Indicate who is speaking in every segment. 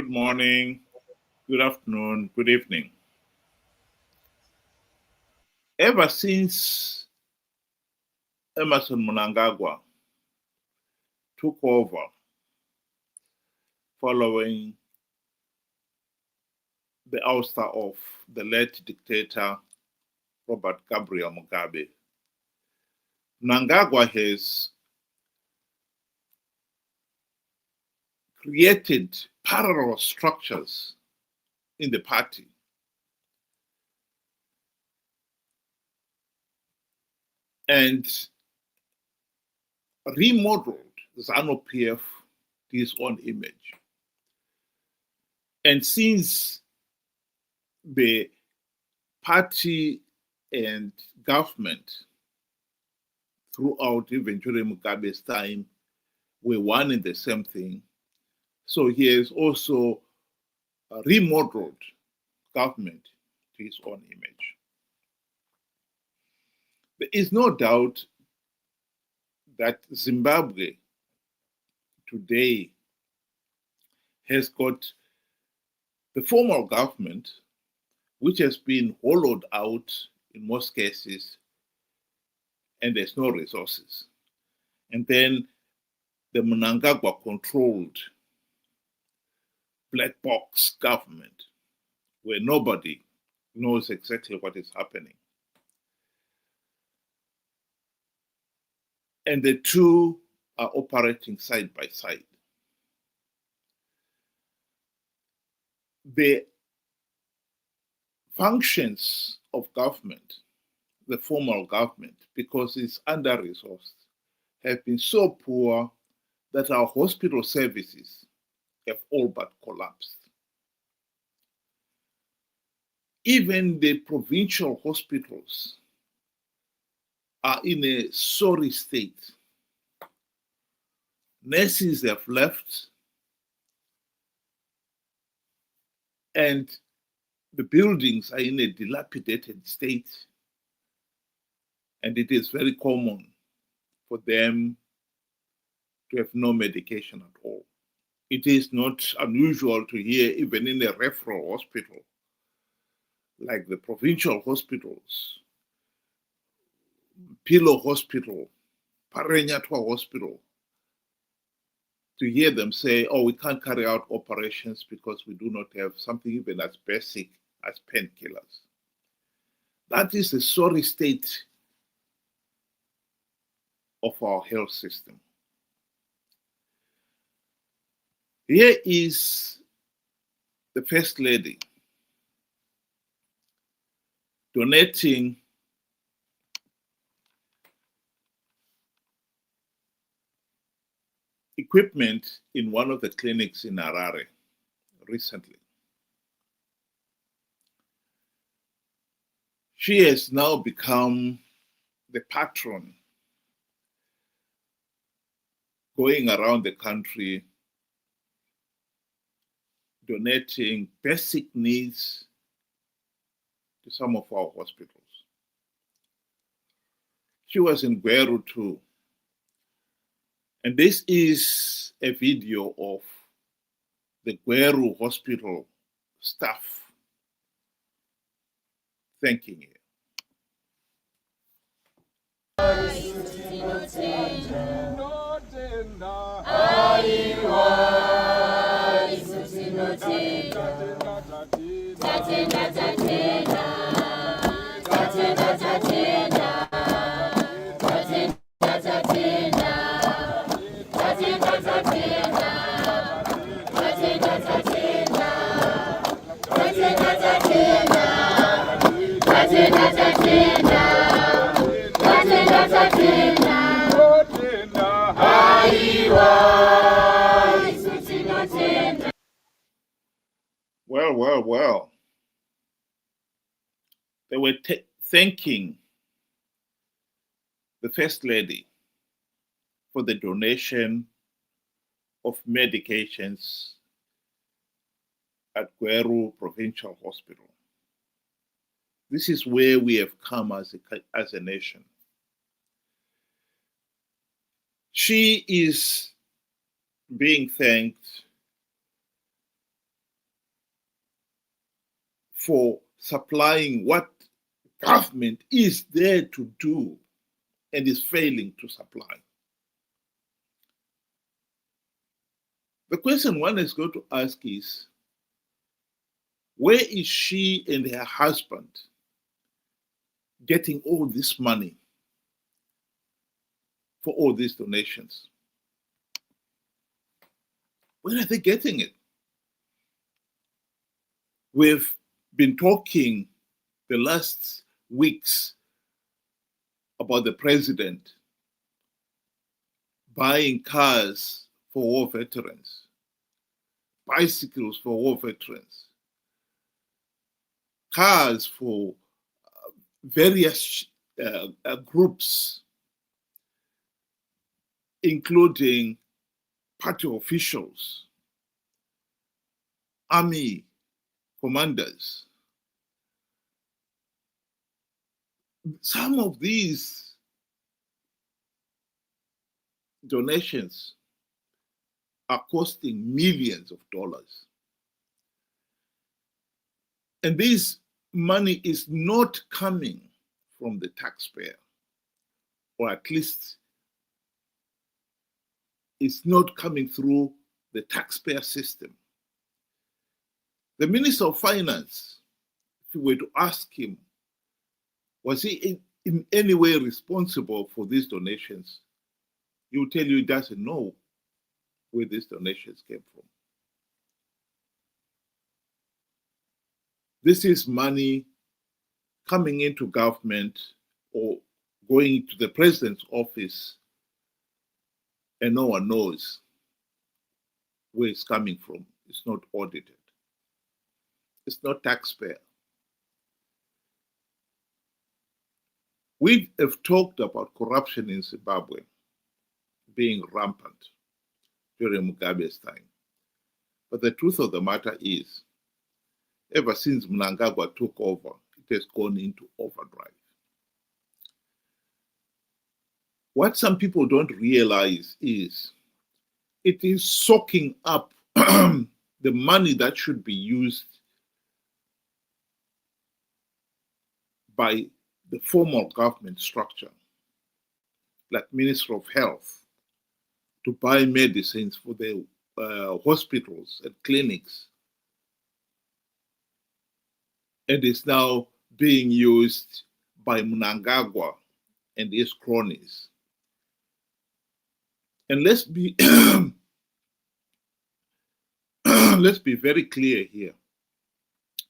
Speaker 1: Good morning, good afternoon, good evening. Ever since Emerson Mnangagwa took over following the ouster of the late dictator Robert Gabriel Mugabe, Mnangagwa has created parallel structures in the party and remodeled Zanu PF to his own image. And since the party and government throughout even during Mugabe's time were one and the same thing, so he has also remodeled government to his own image. There is no doubt that Zimbabwe today has got the formal government, which has been hollowed out in most cases, and there's no resources. And then the Mnangagwa controlled black box government, where nobody knows exactly what is happening. And the two are operating side by side. The functions of government, the formal government, because it's under-resourced, have been so poor that our hospital services have all but collapsed. Even the provincial hospitals are in a sorry state. Nurses have left, and the buildings are in a dilapidated state, and it is very common for them to have no medication at all. It is not unusual to hear, even in a referral hospital, like the provincial hospitals, Pilo Hospital, Parenyatwa Hospital, to hear them say, oh, we can't carry out operations because we do not have something even as basic as painkillers. That is the sorry state of our health system. Here is the First Lady donating equipment in one of the clinics in Harare recently. She has now become the patron, going around the country donating basic needs to some of our hospitals. She was in Gweru too. And this is a video of the Gweru hospital staff thanking you. Well. They were thanking the First Lady for the donation of medications at Gweru Provincial Hospital. This is where we have come as a nation. She is being thanked for supplying what government is there to do and is failing to supply. The question one is going to ask is, where is she and her husband getting all this money for all these donations? Where are they getting it? We've been talking the last weeks about the president buying cars for war veterans, bicycles for war veterans, cars for various groups, including party officials, army commanders. Some of these donations are costing millions of dollars. And this money is not coming from the taxpayer, or at least it's not coming through the taxpayer system. The Minister of Finance, if you were to ask him, was he in any way responsible for these donations, he will tell you he doesn't know where these donations came from. This is money coming into government or going to the president's office, and no one knows where it's coming from. It's not audited. It's not taxpayer. We have talked about corruption in Zimbabwe being rampant during Mugabe's time. But the truth of the matter is, ever since Mnangagwa took over, it has gone into overdrive. What some people don't realize is it is soaking up the money that should be used by the formal government structure, like Minister of Health, to buy medicines for the hospitals and clinics. And is now being used by Mnangagwa and his cronies. And let's be let's be very clear here.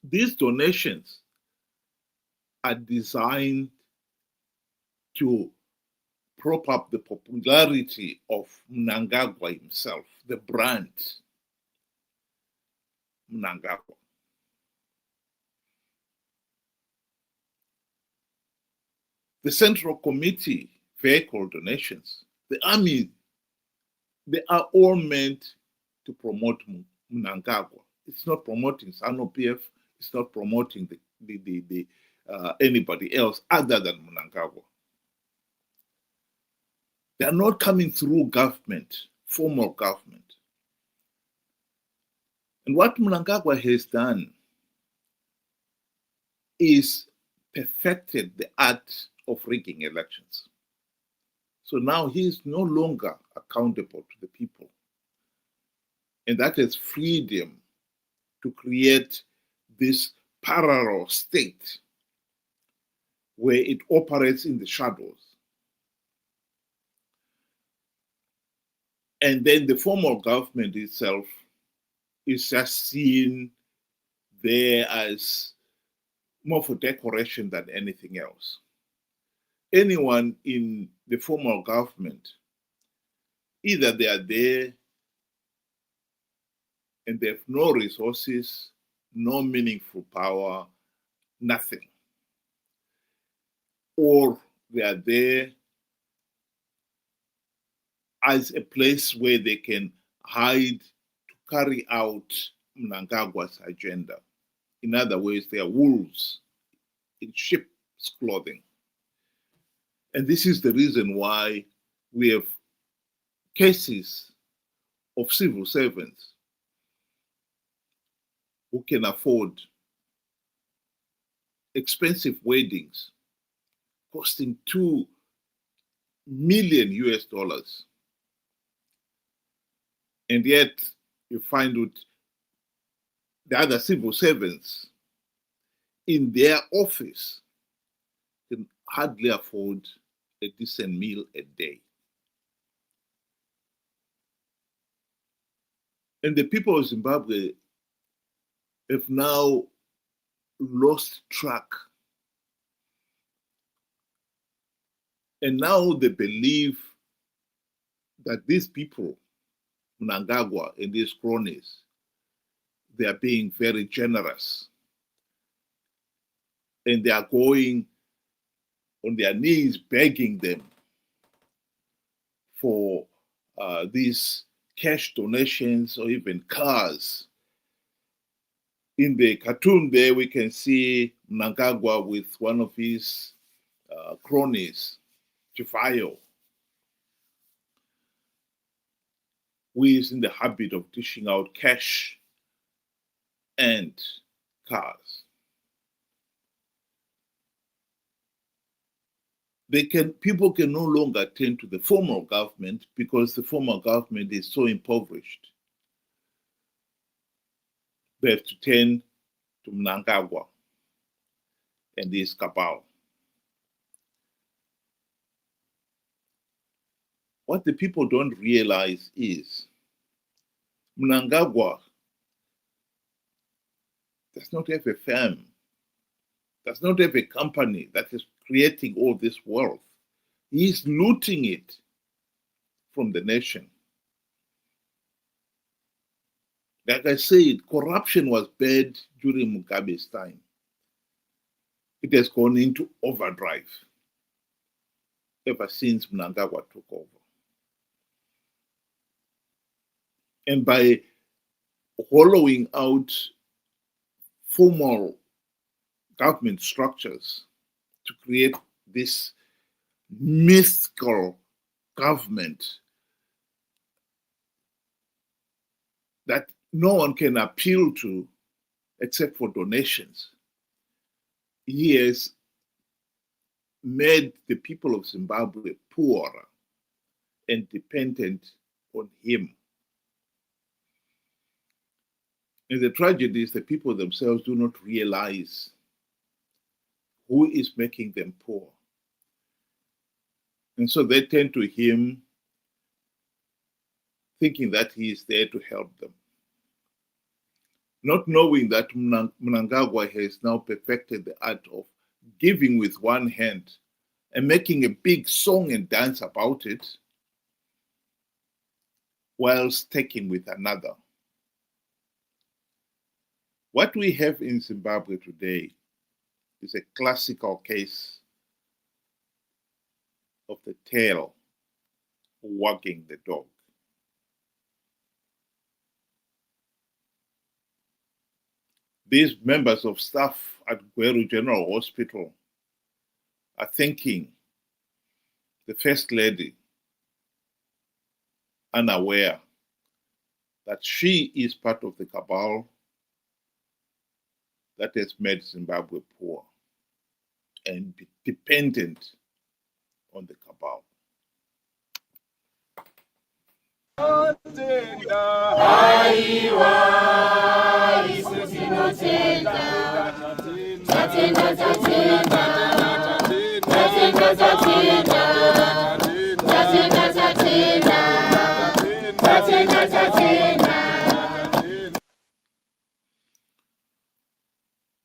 Speaker 1: These donations are designed to prop up the popularity of Mnangagwa himself, the brand Mnangagwa. The Central Committee vehicle donations, the army, they are all meant to promote Mnangagwa. It's not promoting Zanu PF. It's not promoting anybody else other than Mnangagwa. They are not coming through government, formal government. And what Mnangagwa has done is perfected the art of rigging elections. So now he is no longer accountable to the people. And that has freed him to create this parallel state where it operates in the shadows. And then the formal government itself is just seen there as more for decoration than anything else. Anyone in the formal government, either they are there and they have no resources, no meaningful power, nothing. Or they are there as a place where they can hide to carry out Mnangagwa's agenda. In other words, they are wolves in sheep's clothing. And this is the reason why we have cases of civil servants who can afford expensive weddings costing $2 million US. And yet you find with the other civil servants in their office can hardly afford a decent meal a day. And the people of Zimbabwe have now lost track. And now they believe that these people, Mnangagwa and these cronies, they are being very generous. And they are going on their knees begging them for these cash donations or even cars. In the cartoon there, we can see Mnangagwa with one of his cronies, Chifayo, who is in the habit of dishing out cash and cars. People can no longer turn to the formal government because the formal government is so impoverished. They have to turn to Mnangagwa and his cabal. What the people don't realize is Mnangagwa does not have a firm, does not have a company that is creating all this wealth. He is looting it from the nation. Like I said, corruption was bad during Mugabe's time. It has gone into overdrive ever since Mnangagwa took over. And by hollowing out formal government structures to create this mythical government that no one can appeal to except for donations, he has made the people of Zimbabwe poor and dependent on him. And the tragedy is the people themselves do not realize who is making them poor. And so they turn to him thinking that he is there to help them. Not knowing that Mnangagwa has now perfected the art of giving with one hand and making a big song and dance about it, whilst taking with another. What we have in Zimbabwe today is a classical case of the tail wagging the dog. These members of staff at Gweru General Hospital are thanking the First Lady, unaware that she is part of the cabal that has made Zimbabwe poor and dependent on the cabal.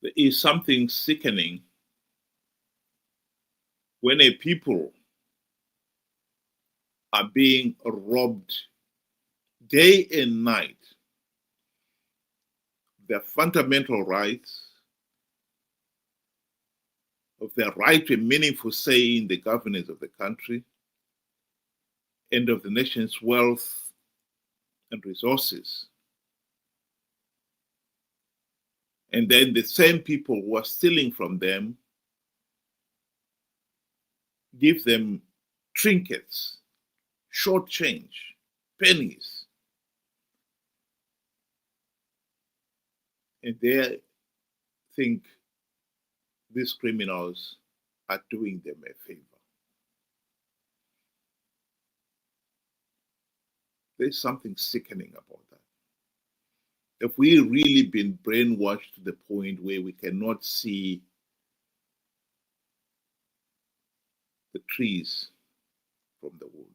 Speaker 1: There is something sickening when a people are being robbed day and night their fundamental rights, of their right to a meaningful say in the governance of the country, and of the nation's wealth and resources. And then the same people who are stealing from them give them trinkets, short change, pennies. And they think these criminals are doing them a favor. There's something sickening about that. If we really been brainwashed to the point where we cannot see the trees from the wood.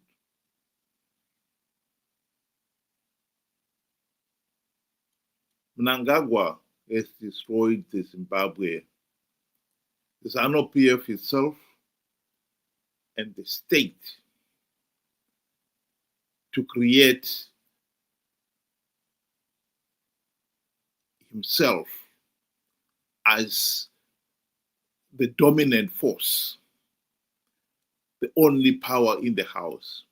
Speaker 1: Mnangagwa has destroyed the Zimbabwe, the Zanu PF itself, and the state to create himself as the dominant force, the only power in the house,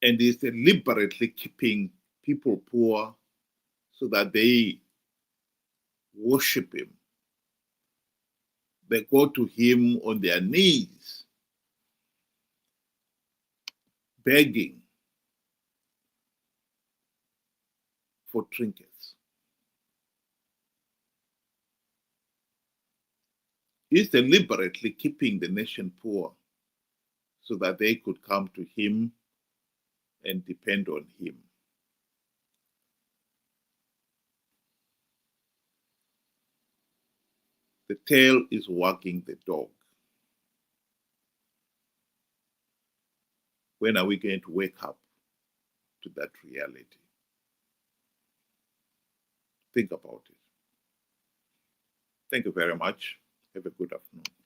Speaker 1: and is deliberately keeping people poor so that they worship him. They go to him on their knees, begging for trinkets. He's deliberately keeping the nation poor so that they could come to him and depend on him. The tail is wagging the dog. When are we going to wake up to that reality? Think about it. Thank you very much. Have a good afternoon.